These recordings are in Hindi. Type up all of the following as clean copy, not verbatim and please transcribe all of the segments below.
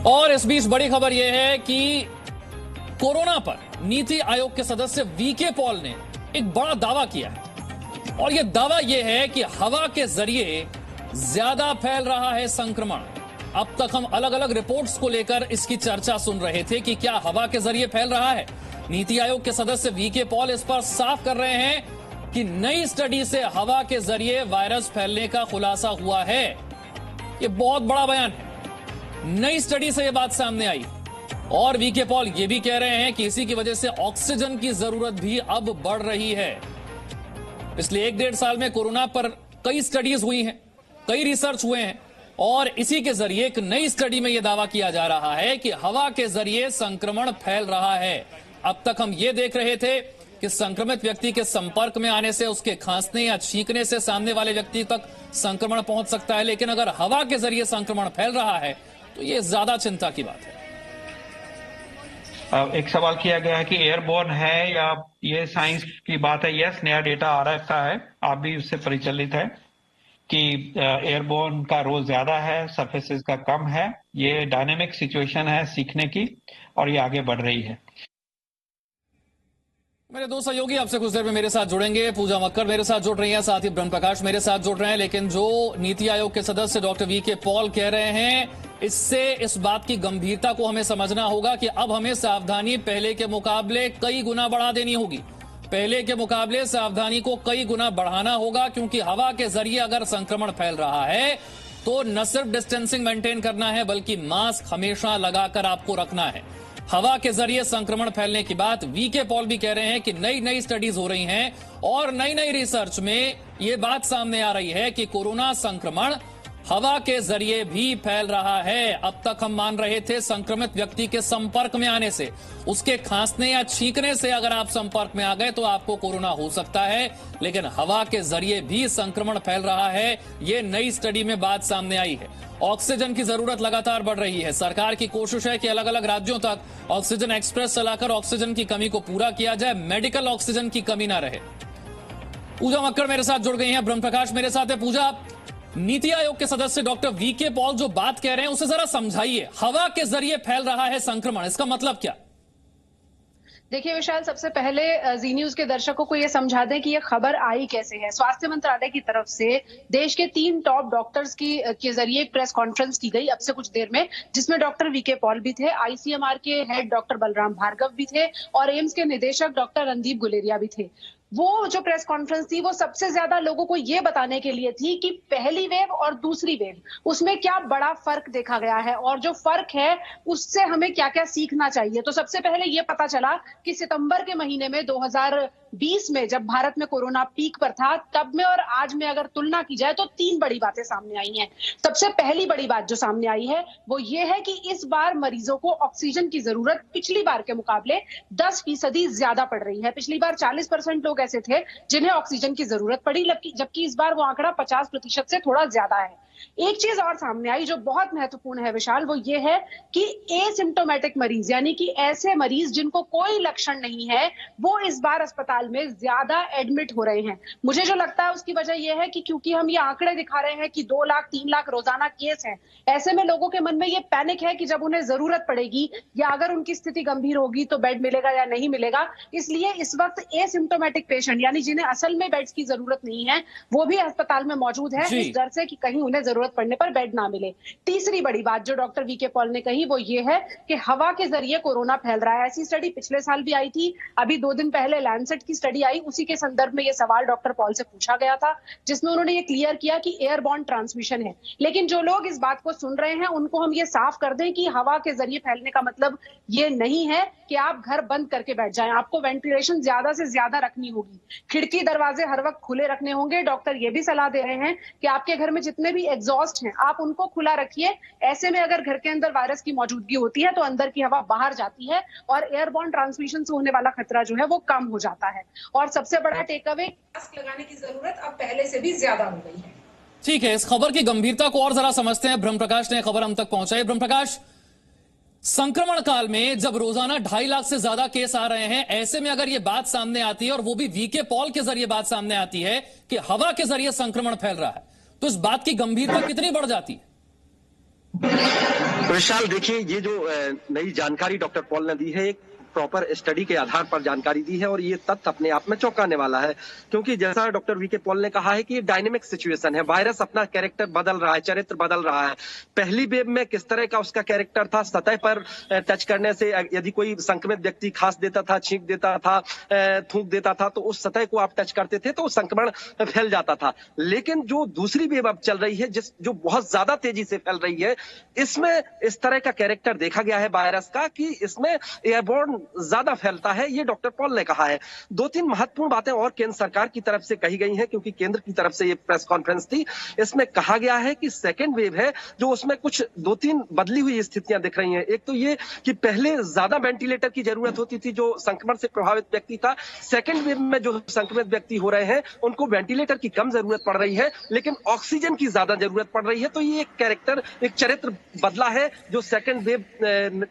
और इस बीच बड़ी खबर यह है कि कोरोना पर नीति आयोग के सदस्य वीके पॉल ने एक बड़ा दावा किया है और यह दावा यह है कि हवा के जरिए ज्यादा फैल रहा है संक्रमण। अब तक हम अलग अलग रिपोर्ट्स को लेकर इसकी चर्चा सुन रहे थे कि क्या हवा के जरिए फैल रहा है। नीति आयोग के सदस्य वीके पॉल इस पर साफ कर रहे हैं कि नई स्टडी से हवा के जरिए वायरस फैलने का खुलासा हुआ है। यह बहुत बड़ा बयान है, नई स्टडी से यह बात सामने आई। और वीके पॉल यह भी कह रहे हैं कि इसी की वजह से ऑक्सीजन की जरूरत भी अब बढ़ रही है। पिछले 1-1.5 साल में कोरोना पर कई स्टडीज हुई हैं, कई रिसर्च हुए हैं और इसी के जरिए एक नई स्टडी में यह दावा किया जा रहा है कि हवा के जरिए संक्रमण फैल रहा है। अब तक हम ये देख रहे थे कि संक्रमित व्यक्ति के संपर्क में आने से, उसके खांसने या छींकने से सामने वाले व्यक्ति तक संक्रमण पहुंच सकता है, लेकिन अगर हवा के जरिए संक्रमण फैल रहा है तो यह ज्यादा चिंता की बात है। एक सवाल किया गया है कि एयरबोर्न है या ये साइंस की बात है। यस, नया डेटा आ रहा है, आप भी उससे परिचालित है कि एयरबोर्न का रोल ज्यादा है, सरफेसेस का कम है। ये डायनेमिक सिचुएशन है सीखने की और ये आगे बढ़ रही है। मेरे दो सहयोगी आपसे कुछ देर में मेरे साथ जुड़ेंगे। पूजा मक्कर मेरे साथ जुड़ रही हैं, साथ ही ब्रह्म प्रकाश मेरे साथ जुड़ रहे हैं। लेकिन जो नीति आयोग के सदस्य डॉक्टर वीके पॉल कह रहे हैं, इससे इस बात की गंभीरता को हमें समझना होगा कि अब हमें सावधानी पहले के मुकाबले कई गुना बढ़ा देनी होगी। पहले के मुकाबले सावधानी को कई गुना बढ़ाना होगा, क्योंकि हवा के जरिए अगर संक्रमण फैल रहा है तो न सिर्फ डिस्टेंसिंग मेंटेन करना है बल्कि मास्क हमेशा लगाकर आपको रखना है। हवा के जरिए संक्रमण फैलने की बात वीके पॉल भी कह रहे हैं कि नई नई स्टडीज हो रही हैं और नई नई रिसर्च में यह बात सामने आ रही है कि कोरोना संक्रमण हवा के जरिए भी फैल रहा है। अब तक हम मान रहे थे संक्रमित व्यक्ति के संपर्क में आने से, उसके खांसने या छींकने से अगर आप संपर्क में आ गए तो आपको कोरोना हो सकता है, लेकिन हवा के जरिए भी संक्रमण फैल रहा है। ये नई स्टडी में बात सामने आई है। ऑक्सीजन की जरूरत लगातार बढ़ रही है। सरकार की कोशिश है कि अलग अलग राज्यों तक ऑक्सीजन एक्सप्रेस चलाकर ऑक्सीजन की कमी को पूरा किया जाए, मेडिकल ऑक्सीजन की कमी ना रहे। पूजा मक्कर मेरे साथ जुड़ गई हैं, ब्रह्म प्रकाश मेरे साथ है। पूजा, नीति आयोग के सदस्य डॉक्टर वीके पॉल जो बात कह रहे हैं उसे जरा समझाइए। हवा के जरिए फैल रहा है संक्रमण, इसका मतलब क्या? देखिए विशाल, सबसे पहले जी न्यूज के दर्शकों को ये समझा दें कि ये खबर आई कैसे है। स्वास्थ्य मंत्रालय की तरफ से देश के 3 टॉप डॉक्टर्स के जरिए एक प्रेस कॉन्फ्रेंस की गई अब से कुछ देर में, जिसमें डॉक्टर वीके पॉल भी थे, आईसीएमआर के हेड डॉक्टर बलराम भार्गव भी थे और एम्स के निदेशक डॉक्टर रणदीप गुलेरिया भी थे। वो जो प्रेस कॉन्फ्रेंस थी वो सबसे ज्यादा लोगों को ये बताने के लिए थी कि पहली वेव और दूसरी वेव उसमें क्या बड़ा फर्क देखा गया है और जो फर्क है उससे हमें क्या क्या सीखना चाहिए। तो सबसे पहले ये पता चला कि सितंबर के महीने में 2020 में जब भारत में कोरोना पीक पर था, तब में और आज में अगर तुलना की जाए तो 3 बड़ी बातें सामने आई हैं। सबसे पहली बड़ी बात जो सामने आई है वो ये है कि इस बार मरीजों को ऑक्सीजन की जरूरत पिछली बार के मुकाबले 10% ज्यादा पड़ रही है। पिछली बार 40% लोग ऐसे थे जिन्हें ऑक्सीजन की जरूरत पड़ी, जबकि इस बार वो आंकड़ा 50% से थोड़ा ज्यादा है। एक चीज और सामने आई जो बहुत महत्वपूर्ण है विशाल, वो ये है कि एसिम्प्टोमेटिक मरीज, यानी कि ऐसे मरीज जिनको कोई लक्षण नहीं है, वो इस बार अस्पताल में ज्यादा एडमिट हो रहे हैं। मुझे जो लगता है उसकी वजह यह है कि क्योंकि हम ये आंकड़े दिखा रहे हैं कि 2 लाख 3 लाख रोजाना केस हैं, ऐसे में लोगों के मन में ये पैनिक है कि जब उन्हें जरूरत पड़ेगी या अगर उनकी स्थिति गंभीर होगी तो बेड मिलेगा या नहीं मिलेगा। इसलिए इस वक्त एसिम्प्टोमेटिक पेशेंट, यानी जिन्हें असल में बेड्स की जरूरत नहीं है, वो भी अस्पताल में मौजूद है, इस डर से कि कहीं उन्हें जरूरत पड़ने पर बेड ना मिले। तीसरी बड़ी बात जो डॉक्टर वीके पॉल ने कही वो ये है कि हवा के जरिए कोरोना फैल रहा है। ऐसी स्टडी पिछले साल भी आई थी, अभी 2 दिन पहले लैंसेट की स्टडी आई, उसी के संदर्भ में ये सवाल डॉक्टर पॉल से पूछा गया था, जिसमें उन्होंने ये क्लियर किया कि एयरबॉर्न ट्रांसमिशन है। लेकिन जो लोग इस बात को सुन रहे हैं उनको हम ये साफ कर दें कि हवा के जरिए फैलने का मतलब ये नहीं है कि आप घर बंद करके बैठ जाएं। आपको वेंटिलेशन ज्यादा से ज्यादा रखनी होगी, खिड़की दरवाजे हर वक्त खुले रखने होंगे। डॉक्टर ये भी सलाह दे रहे हैं कि आपके घर में जितने भी एग्जॉस्ट हैं आप उनको खुला रखिए। ऐसे में अगर घर के अंदर वायरस की मौजूदगी होती है तो अंदर की हवा बाहर जाती है और एयरबॉर्न ट्रांसमिशन से होने वाला खतरा जो है वो कम हो जाता है। और सबसे बड़ा टेक अवे, मास्क लगाने की जरूरत अब पहले से भी ज्यादा हो गई है। ठीक है, इस खबर की गंभीरता को और जरा समझते हैं। ब्रह्म प्रकाश ने खबर हम तक पहुंचाई। ब्रह्म प्रकाश, संक्रमण काल में जब रोजाना 2.5 लाख से ज्यादा केस आ रहे हैं, ऐसे में अगर यह बात सामने आती है और वो भी वीके पॉल के जरिए बात सामने आती है कि हवा के जरिए संक्रमण फैल रहा है, तो इस बात की गंभीरता कितनी बढ़ जाती है? विशाल, देखिए, ये जो नई जानकारी डॉक्टर पॉल ने दी है, एक प्रॉपर स्टडी के आधार पर जानकारी दी है और ये तथ्य अपने आप में चौंकाने वाला है, क्योंकि जैसा डॉक्टर वीके पॉल ने कहा है कि ये डायनेमिक सिचुएशन है, वायरस अपना कैरेक्टर बदल रहा है, चरित्र बदल रहा है। पहली वेव में किस तरह का उसका कैरेक्टर था, सतह पर टच करने से यदि कोई संक्रमित व्यक्ति खांस देता था, छींक देता था, थूक देता था, तो उस सतह को आप टच करते थे तो संक्रमण फैल जाता था। लेकिन जो दूसरी वेव अब चल रही है, जो बहुत ज्यादा तेजी से फैल रही है, इसमें इस तरह का कैरेक्टर देखा गया है वायरस का कि इसमें एयरबोर्न ज्यादा फैलता है, ये डॉक्टर पॉल ने कहा है। 2-3 महत्वपूर्ण बातें और केंद्र सरकार की तरफ से कही गई हैं, क्योंकि केंद्र की तरफ से ये प्रेस कॉन्फ्रेंस थी। इसमें कहा गया है कि सेकेंड वेव है जो उसमें कुछ 2-3 बदली हुई स्थितियां दिख रही हैं। एक तो ये कि पहले ज्यादा वेंटिलेटर की जरूरत होती थी जो संक्रमण से प्रभावित व्यक्ति था। सेकेंड वेव में जो संक्रमित व्यक्ति हो रहे हैं उनको वेंटिलेटर की कम जरूरत पड़ रही है, लेकिन ऑक्सीजन की ज्यादा जरूरत पड़ रही है। तो ये एक कैरेक्टर, एक चरित्र बदला है जो सेकेंड वेव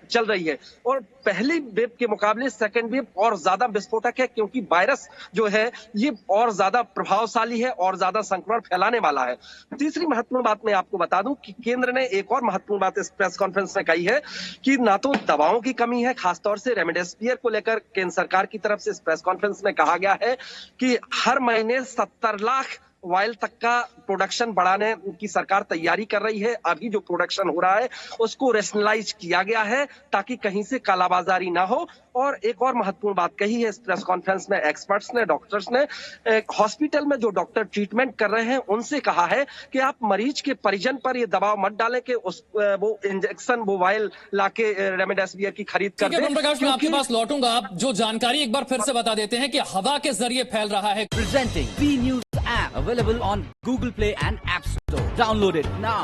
चल रही है। और पहली वेव के मुकाबले सेकेंड वेव और ज्यादा विस्फोटक है, क्योंकि वायरस जो है ये और ज्यादा प्रभावशाली है और ज्यादा संक्रमण फैलाने वाला है। तीसरी महत्वपूर्ण बात मैं आपको बता दूं कि केंद्र ने एक और महत्वपूर्ण बात इस प्रेस कॉन्फ्रेंस में कही है कि ना तो दवाओं की कमी है, खासतौर से रेमडेसिविर को लेकर केंद्र सरकार की तरफ से इस प्रेस कॉन्फ्रेंस में कहा गया है कि हर महीने 70 लाख वायल तक का प्रोडक्शन बढ़ाने की सरकार तैयारी कर रही है। अभी जो प्रोडक्शन हो रहा है उसको रेशनलाइज किया गया है ताकि कहीं से कालाबाजारी ना हो। और एक और महत्वपूर्ण बात कही है इस प्रेस कॉन्फ्रेंस में एक्सपर्ट्स ने, डॉक्टर्स ने, हॉस्पिटल में जो डॉक्टर ट्रीटमेंट कर रहे हैं उनसे कहा है कि आप मरीज के परिजन पर ये दबाव मत डालें कि वो इंजेक्शन, वो वायल लाके रेमडेसिविर की खरीद कर दें। प्रकाश, मैं आपके पास लौटूंगा। आप जो जानकारी एक बार फिर से बता देते हैं कि हवा के जरिए फैल रहा है। Presenting B News app available on Google Play and App Store. Download it now.